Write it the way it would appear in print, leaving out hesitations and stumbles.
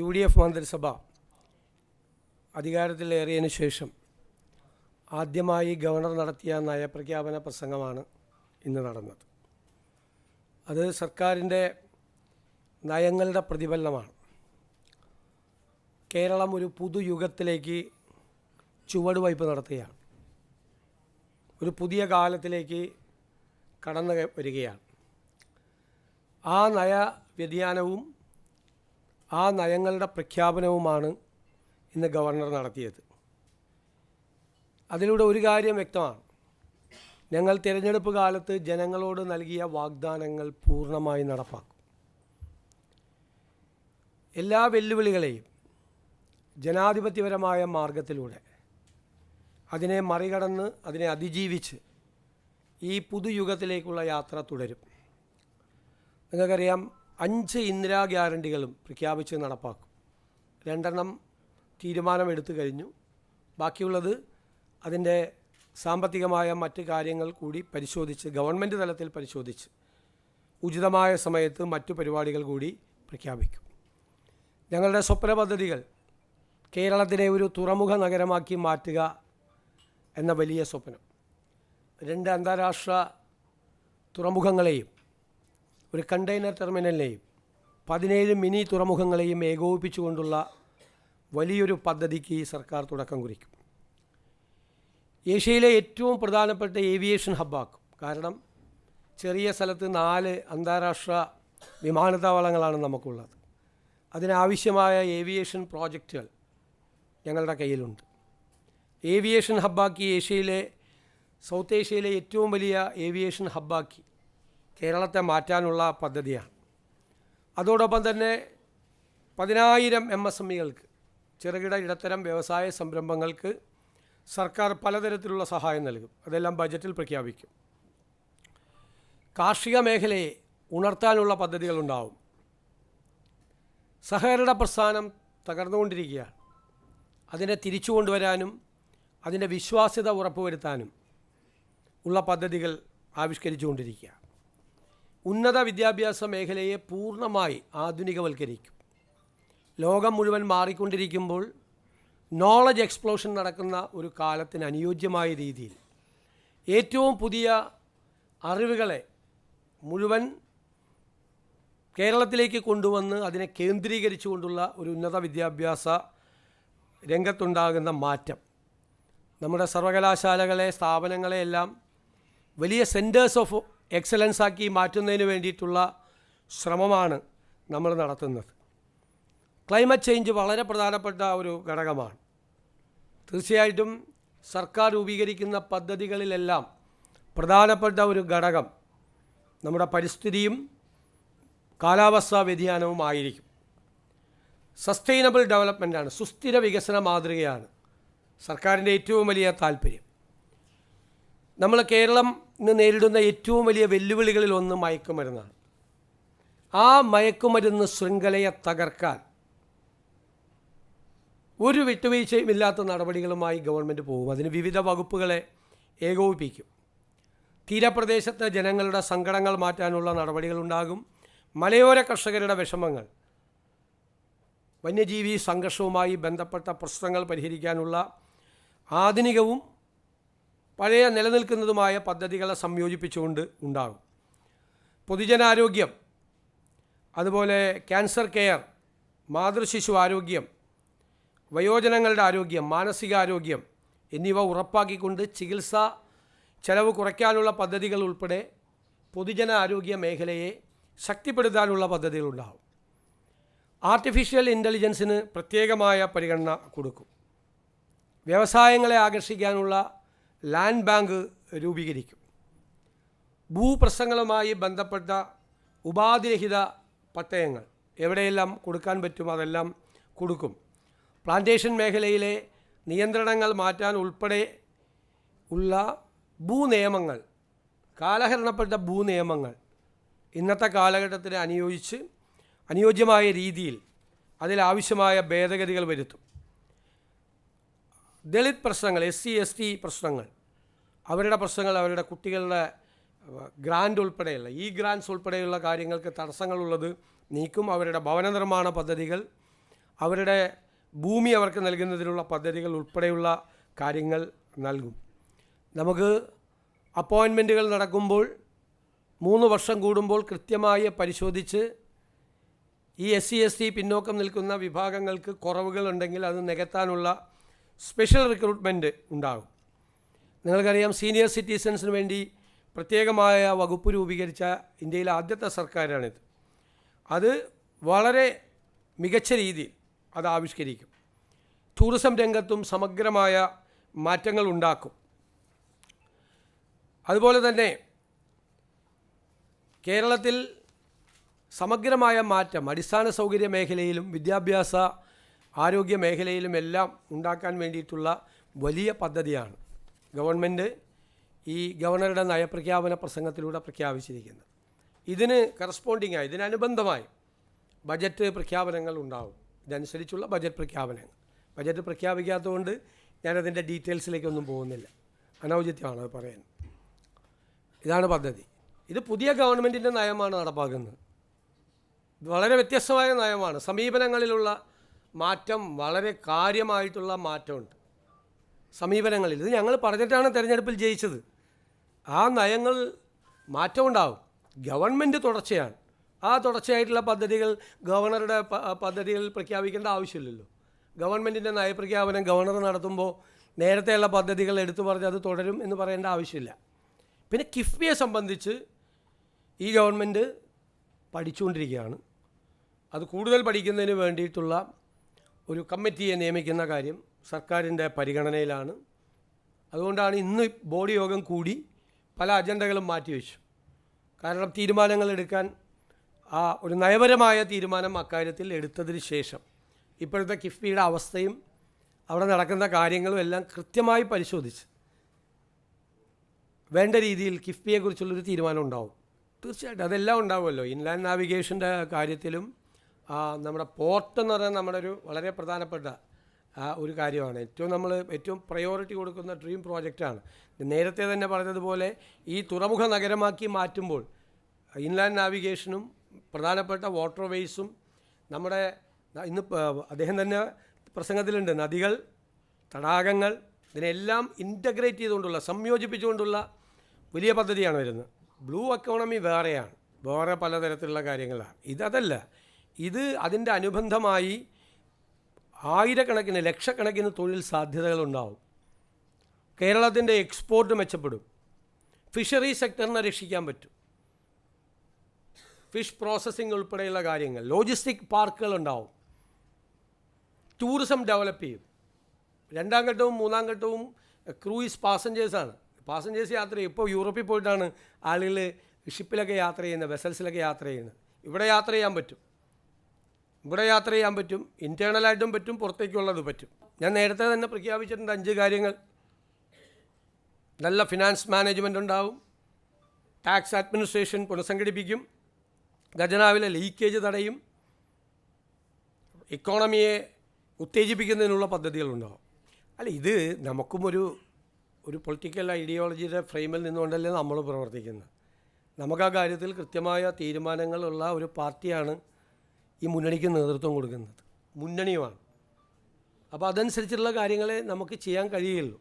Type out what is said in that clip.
UDF മന്ത്രിസഭ അധികാരത്തിലേറിയതിനു ശേഷം ആദ്യമായി ഗവർണർ നടത്തിയ നയപ്രഖ്യാപന പ്രസംഗമാണ് ഇന്ന് നടന്നത്. അത് സർക്കാരിൻ്റെ നയങ്ങളുടെ പ്രതിഫലനമാണ്. കേരളം ഒരു പുതുയുഗത്തിലേക്ക് ചുവടുവയ്പ് നടത്തുകയാണ്. ഒരു പുതിയ കാലത്തിലേക്ക് കടന്നു വരികയാണ്. ആ നയ വ്യതിയാനവും ആ നയങ്ങളുടെ പ്രഖ്യാപനവുമാണ് ഇന്ന് ഗവർണർ നടത്തിയത്. അതിലൂടെ ഒരു കാര്യം വ്യക്തമാണ്: ഞങ്ങൾ തിരഞ്ഞെടുപ്പ് കാലത്ത് ജനങ്ങളോട് നൽകിയ വാഗ്ദാനങ്ങൾ പൂർണ്ണമായി നടപ്പാക്കും. എല്ലാ വെല്ലുവിളികളെയും ജനാധിപത്യപരമായ മാർഗത്തിലൂടെ അതിനെ മറികടന്ന് അതിനെ അതിജീവിച്ച് ഈ പുതുയുഗത്തിലേക്കുള്ള യാത്ര തുടരും. നിങ്ങൾക്കറിയാം, 5 ഇന്ദിരാ ഗ്യാരണ്ടികളും പ്രഖ്യാപിച്ച് നടപ്പാക്കും. 2 തീരുമാനമെടുത്തു കഴിഞ്ഞു. ബാക്കിയുള്ളത് അതിൻ്റെ സാമ്പത്തികമായ മറ്റ് കാര്യങ്ങൾ കൂടി പരിശോധിച്ച്, ഗവൺമെൻറ് തലത്തിൽ പരിശോധിച്ച് ഉചിതമായ സമയത്ത് മറ്റു പരിപാടികൾ കൂടി പ്രഖ്യാപിക്കും. ഞങ്ങളുടെ സ്വപ്ന പദ്ധതികൾ കേരളത്തിനെ ഒരു തുറമുഖ നഗരമാക്കി മാറ്റുക എന്ന വലിയ സ്വപ്നം, 2 അന്താരാഷ്ട്ര തുറമുഖങ്ങളെയും ഒരു കണ്ടെയ്നർ ടെർമിനലിനെയും 17 മിനി തുറമുഖങ്ങളെയും ഏകോപിപ്പിച്ചുകൊണ്ടുള്ള വലിയൊരു പദ്ധതിക്ക് സർക്കാർ തുടക്കം കുറിക്കും. ഏഷ്യയിലെ ഏറ്റവും പ്രധാനപ്പെട്ട ഏവിയേഷൻ ഹബ്ബാക്കും. കാരണം ചെറിയ സ്ഥലത്ത് 4 അന്താരാഷ്ട്ര വിമാനത്താവളങ്ങളാണ് നമുക്കുള്ളത്. അതിനാവശ്യമായ ഏവിയേഷൻ പ്രോജക്റ്റുകൾ ഞങ്ങളുടെ കയ്യിലുണ്ട്. ഏവിയേഷൻ ഹബ്ബാക്കി സൗത്ത് ഏഷ്യയിലെ ഏറ്റവും വലിയ ഏവിയേഷൻ ഹബ്ബാക്കി കേരളത്തെ മാറ്റാനുള്ള പദ്ധതിയാണ്. അതോടൊപ്പം തന്നെ 10,000 MSMEകൾക്ക്, ചെറുകിട ഇടത്തരം വ്യവസായ സംരംഭങ്ങൾക്ക് സർക്കാർ പലതരത്തിലുള്ള സഹായം നൽകും. അതെല്ലാം ബജറ്റിൽ പ്രഖ്യാപിക്കും. കാർഷിക മേഖലയെ ഉണർത്താനുള്ള പദ്ധതികളുണ്ടാവും. സഹകരണ പ്രസ്ഥാനം തകർന്നുകൊണ്ടിരിക്കുകയാണ്. അതിനെ തിരിച്ചു കൊണ്ടുവരാനും അതിൻ്റെ വിശ്വാസ്യത ഉറപ്പുവരുത്താനും ഉള്ള പദ്ധതികൾ ആവിഷ്കരിച്ചുകൊണ്ടിരിക്കുക. ഉന്നത വിദ്യാഭ്യാസ മേഖലയെ പൂർണ്ണമായി ആധുനികവൽക്കരിക്കും. ലോകം മുഴുവൻ മാറിക്കൊണ്ടിരിക്കുമ്പോൾ നോളജ് എക്സ്പ്ലോഷൻ നടക്കുന്ന ഒരു കാലത്തിന് അനുയോജ്യമായ രീതിയിൽ ഏറ്റവും പുതിയ അറിവുകളെ മുഴുവൻ കേരളത്തിലേക്ക് കൊണ്ടുവന്ന് അതിനെ കേന്ദ്രീകരിച്ചുകൊണ്ടുള്ള ഒരു ഉന്നത വിദ്യാഭ്യാസ രംഗത്തുണ്ടാകുന്ന മാറ്റം നമ്മുടെ സർവകലാശാലകളെ, സ്ഥാപനങ്ങളെയെല്ലാം വലിയ സെൻറ്റേഴ്സ് ഓഫ് എക്സലൻസ് ആക്കി മാറ്റുന്നതിന് വേണ്ടിയിട്ടുള്ള ശ്രമമാണ് നമ്മൾ നടത്തുന്നത്. ക്ലൈമറ്റ് ചേഞ്ച് വളരെ പ്രധാനപ്പെട്ട ഒരു ഘടകമാണ്. തീർച്ചയായിട്ടും സർക്കാർ രൂപീകരിക്കുന്ന പദ്ധതികളിലെല്ലാം പ്രധാനപ്പെട്ട ഒരു ഘടകം നമ്മുടെ പരിസ്ഥിതിയും കാലാവസ്ഥാ വ്യതിയാനവും ആയിരിക്കും. സസ്റ്റൈനബിൾ ഡെവലപ്മെൻറ്റാണ്, സുസ്ഥിര വികസന മാതൃകയാണ് സർക്കാരിൻ്റെ ഏറ്റവും വലിയ താല്പര്യം. നമ്മൾ കേരളം ഇന്ന് നേരിടുന്ന ഏറ്റവും വലിയ വെല്ലുവിളികളിൽ ഒന്ന് മയക്കുമരുന്നാണ്. ആ മയക്കുമരുന്ന് ശൃംഖലയെ തകർക്കാൻ ഒരു വിട്ടുവീഴ്ചയും ഇല്ലാത്ത നടപടികളുമായി ഗവൺമെൻറ് പോകും. അതിന് വിവിധ വകുപ്പുകളെ ഏകോപിപ്പിക്കും. തീരപ്രദേശത്തെ ജനങ്ങളുടെ സങ്കടങ്ങൾ മാറ്റാനുള്ള നടപടികളുണ്ടാകും. മലയോര കർഷകരുടെ വിഷമങ്ങൾ, വന്യജീവി സംഘർഷവുമായി ബന്ധപ്പെട്ട പ്രശ്നങ്ങൾ പരിഹരിക്കാനുള്ള ആധുനികവും പഴയ നിലനിൽക്കുന്നതുമായ പദ്ധതികളെ സംയോജിപ്പിച്ചുകൊണ്ട് ഉണ്ടാകും. പൊതുജനാരോഗ്യം, അതുപോലെ ക്യാൻസർ കെയർ, മാതൃശിശു ആരോഗ്യം, വയോജനങ്ങളുടെ ആരോഗ്യം, മാനസികാരോഗ്യം എന്നിവ ഉറപ്പാക്കിക്കൊണ്ട് ചികിത്സാ ചെലവ് കുറയ്ക്കാനുള്ള പദ്ധതികൾ ഉൾപ്പെടെ പൊതുജന ആരോഗ്യ മേഖലയെ ശക്തിപ്പെടുത്താനുള്ള പദ്ധതികളുണ്ടാകും. ആർട്ടിഫിഷ്യൽ ഇൻ്റലിജൻസിന് പ്രത്യേകമായ പരിഗണന കൊടുക്കും. വ്യവസായങ്ങളെ ആകർഷിക്കാനുള്ള ലാൻഡ് ബാങ്ക് രൂപീകരിക്കും. ഭൂപ്രശ്നങ്ങളുമായി ബന്ധപ്പെട്ട ഉപാധിരഹിത പട്ടയങ്ങൾ എവിടെയെല്ലാം കൊടുക്കാൻ പറ്റും അതെല്ലാം കൊടുക്കും. പ്ലാന്റേഷൻ മേഖലയിലെ നിയന്ത്രണങ്ങൾ മാറ്റാൻ ഉൾപ്പെടെ ഉള്ള ഭൂനിയമങ്ങൾ, കാലഹരണപ്പെട്ട ഭൂനിയമങ്ങൾ ഇന്നത്തെ കാലഘട്ടത്തിന് അനുയോജ്യമായ രീതിയിൽ അതിലാവശ്യമായ ഭേദഗതികൾ വരുത്തും. ദളിത് പ്രശ്നങ്ങൾ, SC/ST പ്രശ്നങ്ങൾ, അവരുടെ പ്രശ്നങ്ങൾ, അവരുടെ കുട്ടികളുടെ ഗ്രാൻഡ് ഉൾപ്പെടെയുള്ള ഗ്രാൻഡ്സ് ഉൾപ്പെടെയുള്ള കാര്യങ്ങൾക്ക് തടസ്സങ്ങളുള്ളത് നീക്കും. അവരുടെ ഭവന നിർമ്മാണ പദ്ധതികൾ, അവരുടെ ഭൂമി അവർക്ക് നൽകുന്നതിനുള്ള പദ്ധതികൾ ഉൾപ്പെടെയുള്ള കാര്യങ്ങൾ നൽകും. നമുക്ക് അപ്പോയിൻമെൻറ്റുകൾ നടക്കുമ്പോൾ 3 വർഷം കൂടുമ്പോൾ കൃത്യമായി പരിശോധിച്ച് ഈ SC/ST പിന്നോക്കം നിൽക്കുന്ന വിഭാഗങ്ങൾക്ക് കുറവുകളുണ്ടെങ്കിൽ അത് നികത്താനുള്ള സ്പെഷ്യൽ റിക്രൂട്ട്മെൻറ്റ് ഉണ്ടാകും. നിങ്ങൾക്കറിയാം, സീനിയർ സിറ്റിസൺസിന് വേണ്ടി പ്രത്യേകമായ വകുപ്പ് രൂപീകരിച്ച ഇന്ത്യയിലെ ആദ്യത്തെ സർക്കാരാണിത്. അത് വളരെ മികച്ച രീതിയിൽ അത് ആവിഷ്കരിക്കും. ടൂറിസം രംഗത്തും സമഗ്രമായ മാറ്റങ്ങൾ ഉണ്ടാക്കും. അതുപോലെ തന്നെ കേരളത്തിൽ സമഗ്രമായ മാറ്റം അടിസ്ഥാന സൗകര്യ മേഖലയിലും വിദ്യാഭ്യാസ ആരോഗ്യ മേഖലയിലും എല്ലാം ഉണ്ടാക്കാൻ വേണ്ടിയിട്ടുള്ള വലിയ പദ്ധതിയാണ് ഗവൺമെൻറ് ഈ ഗവർണറുടെ നയപ്രഖ്യാപന പ്രസംഗത്തിലൂടെ പ്രഖ്യാപിച്ചിരിക്കുന്നത്. ഇതിന് കറസ്പോണ്ടിങ്ങായി, ഇതിനനുബന്ധമായി ബജറ്റ് പ്രഖ്യാപനങ്ങൾ ഉണ്ടാവും. ഇതനുസരിച്ചുള്ള ബജറ്റ് പ്രഖ്യാപനങ്ങൾ. ബജറ്റ് പ്രഖ്യാപിക്കാത്തതുകൊണ്ട് ഞാനതിൻ്റെ ഡീറ്റെയിൽസിലേക്കൊന്നും പോകുന്നില്ല, അനൗചിത്യമാണ് അത് പറയാൻ. ഇതാണ് പദ്ധതി. ഇത് പുതിയ ഗവൺമെൻറ്റിൻ്റെ നയമാണ് നടപ്പാക്കുന്നത്. ഇത് വളരെ വ്യത്യസ്തമായ നയമാണ്. സമീപനങ്ങളിലുള്ള മാറ്റം, വളരെ കാര്യമായിട്ടുള്ള മാറ്റമുണ്ട് സമീപനങ്ങളിൽ. ഇത് ഞങ്ങൾ പറഞ്ഞിട്ടാണ് തെരഞ്ഞെടുപ്പിൽ ജയിച്ചത്. ആ നയങ്ങൾ മാറ്റമുണ്ടാവും. ഗവൺമെൻറ് തുടർച്ചയാണ്. ആ തുടർച്ചയായിട്ടുള്ള പദ്ധതികൾ ഗവർണറുടെ പദ്ധതികൾ പ്രഖ്യാപിക്കേണ്ട ആവശ്യമില്ലല്ലോ. ഗവൺമെൻറ്റിൻ്റെ നയപ്രഖ്യാപനം ഗവർണർ നടത്തുമ്പോൾ നേരത്തെയുള്ള പദ്ധതികൾ എടുത്തു പറഞ്ഞ് അത് തുടരും എന്ന് പറയേണ്ട ആവശ്യമില്ല. പിന്നെ കിഫ്ബിയെ സംബന്ധിച്ച് ഈ ഗവൺമെൻറ് പഠിച്ചുകൊണ്ടിരിക്കുകയാണ്. അത് കൂടുതൽ പഠിക്കുന്നതിന് വേണ്ടിയിട്ടുള്ള ഒരു കമ്മിറ്റിയെ നിയമിക്കുന്ന കാര്യം സർക്കാരിൻ്റെ പരിഗണനയിലാണ്. അതുകൊണ്ടാണ് ഇന്ന് ബോർഡ് യോഗം കൂടി പല അജണ്ടകളും മാറ്റിവെച്ചു. കാരണം തീരുമാനങ്ങൾ എടുക്കാൻ ഒരു നയപരമായ തീരുമാനം അക്കാര്യത്തിൽ എടുത്തതിന് ശേഷം ഇപ്പോഴത്തെ കിഫ്ബിയുടെ അവസ്ഥയും അവിടെ നടക്കുന്ന കാര്യങ്ങളും എല്ലാം കൃത്യമായി പരിശോധിച്ച് വേണ്ട രീതിയിൽ കിഫ്ബിയെക്കുറിച്ചുള്ളൊരു തീരുമാനം ഉണ്ടാവും. തീർച്ചയായിട്ടും അതെല്ലാം ഉണ്ടാവുമല്ലോ. ഇൻലാൻഡ് നാവിഗേഷൻ്റെ കാര്യത്തിലും നമ്മുടെ പോർട്ട് എന്ന് പറയുന്നത് നമ്മുടെ ഒരു വളരെ പ്രധാനപ്പെട്ട ഒരു കാര്യമാണ്. ഏറ്റവും പ്രയോറിറ്റി കൊടുക്കുന്ന ഡ്രീം പ്രോജക്റ്റാണ്. നേരത്തെ തന്നെ പറഞ്ഞതുപോലെ ഈ തുറമുഖ നഗരമാക്കി മാറ്റുമ്പോൾ ഇൻലാൻഡ് നാവിഗേഷനും പ്രധാനപ്പെട്ട വാട്ടർ വേയ്സും നമ്മുടെ ഇന്ന് അദ്ദേഹം തന്നെ പ്രസംഗത്തിലുണ്ട്, നദികൾ, തടാകങ്ങൾ, ഇതിനെല്ലാം ഇൻ്റഗ്രേറ്റ് ചെയ്തുകൊണ്ടുള്ള, സംയോജിപ്പിച്ചുകൊണ്ടുള്ള വലിയ പദ്ധതിയാണ് വരുന്നത്. ബ്ലൂ എക്കോണമി വേറെയാണ്, വേറെ പലതരത്തിലുള്ള കാര്യങ്ങളാണ്. ഇതല്ല, ഇത് അതിൻ്റെ അനുബന്ധമായി ആയിരക്കണക്കിന് ലക്ഷക്കണക്കിന് തൊഴിൽ സാധ്യതകളുണ്ടാവും. കേരളത്തിൻ്റെ എക്സ്പോർട്ട് മെച്ചപ്പെടും. ഫിഷറി സെക്ടറിനെ രക്ഷിക്കാൻ പറ്റും. ഫിഷ് പ്രോസസ്സിംഗ് ഉൾപ്പെടെയുള്ള കാര്യങ്ങൾ, ലോജിസ്റ്റിക് പാർക്കുകൾ ഉണ്ടാവും. ടൂറിസം ഡെവലപ്പ് ചെയ്യും. 2ാം ഘട്ടവും 3ാം ഘട്ടവും ക്രൂയിസ് പാസഞ്ചേഴ്സാണ്. പാസഞ്ചേഴ്സ് യാത്ര ചെയ്യും. ഇപ്പോൾ യൂറോപ്പിൽ പോയിട്ടാണ് ആളുകൾ ഷിപ്പിലൊക്കെ യാത്ര ചെയ്യുന്നത്, വെസൽസിലൊക്കെ യാത്ര ചെയ്യുന്നത്. ഇവിടെ യാത്ര ചെയ്യാൻ പറ്റും. ഇൻറ്റേർണലായിട്ടും പറ്റും, പുറത്തേക്കുള്ളത് പറ്റും. ഞാൻ നേരത്തെ തന്നെ പ്രഖ്യാപിച്ചിട്ടുണ്ട് 5 കാര്യങ്ങൾ. നല്ല ഫിനാൻസ് മാനേജ്മെൻ്റ് ഉണ്ടാവും. ടാക്സ് അഡ്മിനിസ്ട്രേഷൻ പുനഃസംഘടിപ്പിക്കും. ഖജനാവിലെ ലീക്കേജ് തടയും. ഇക്കോണമിയെ ഉത്തേജിപ്പിക്കുന്നതിനുള്ള പദ്ധതികളുണ്ടാവും. ഇത് നമുക്കും ഒരു പൊളിറ്റിക്കൽ ഐഡിയോളജിയുടെ ഫ്രെയിമിൽ നിന്നുകൊണ്ടല്ലേ നമ്മൾ പ്രവർത്തിക്കുന്നത്. നമുക്ക് ആ കാര്യത്തിൽ കൃത്യമായ തീരുമാനങ്ങളുള്ള ഒരു പാർട്ടിയാണ് ഈ മുന്നണിക്ക് നേതൃത്വം കൊടുക്കുന്നത്, മുന്നണിയുമാണ്. അപ്പോൾ അതനുസരിച്ചുള്ള കാര്യങ്ങളെ നമുക്ക് ചെയ്യാൻ കഴിയുള്ളൂ.